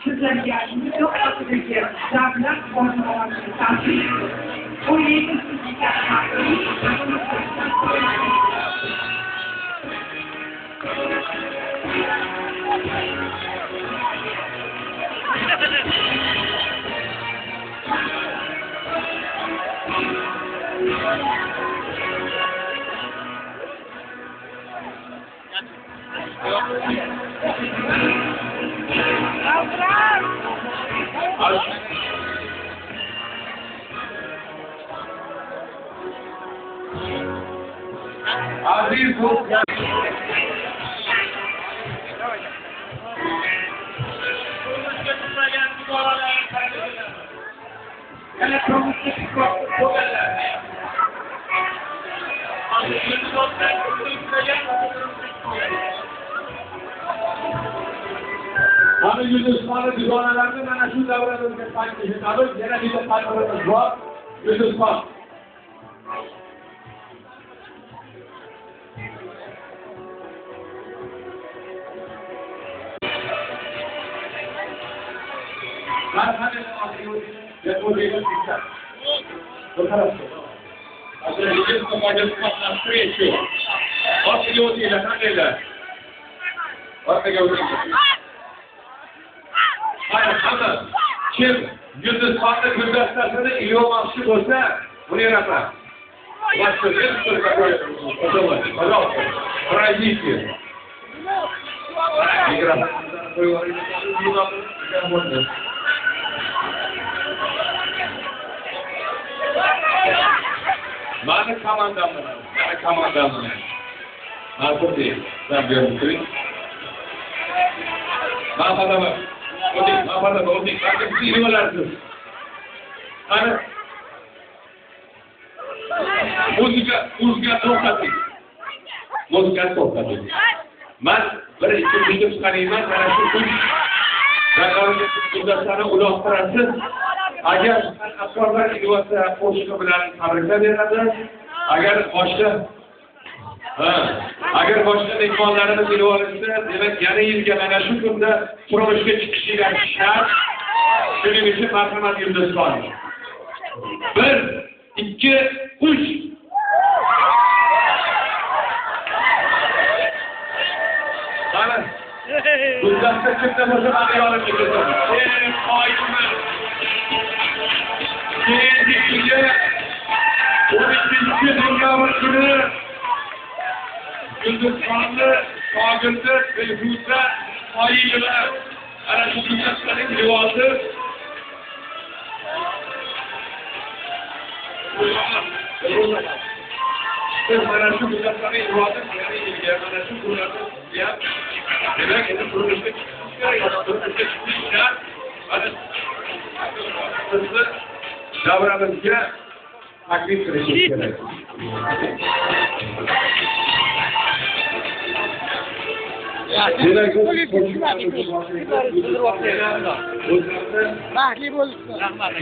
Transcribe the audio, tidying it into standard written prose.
sizlarga yaxshilik yo'q haqidagi davlat boshqarmasi ta'sir bu yetisizlikka Aziz dostlar. Mana Yunusxonni dugonalarini mana shu davralarga taklif etamiz. Yana bitta taklifimiz bor. Yunusxon. Mana qanday kim Yunusxonni guldastasini ilmoqchi bo'lsa, buni yarataman. Пожалуйста, пройдите. Mana komandamdan. Hozir sen görürsün. Mahmadalar. Odik. Bakın siz yuvalarsınız. Hani Müzika to'xtating. Men bir ikki video chiqarayman, mana shu raqamga guldastani uloqtirasiz. Agar askorlar ilvasa qo'shiqi bilan tabriklar beradi, agar boshqa mehmonlarimiz ilvolishsa, demak yana yilga mana shu kunda turmushga chiqishiga shart. Shuning uchun marhamat Yunusxon. 1, 2, 3. Mana guldasta kimda bo'lsa mana yonimga keladi. Qoyilman. Keyingi 12-dekabr kuni Yunusxonni shogirdi Dilfuza Qoyilova ana shu guldastaning livosi mana shu guldastaning livosi mana shu guldastaning demak endi turmushga chiqishga sizni davramizga taklif qilishingiz kerak. Baxtli bo'lsin. Rahmat.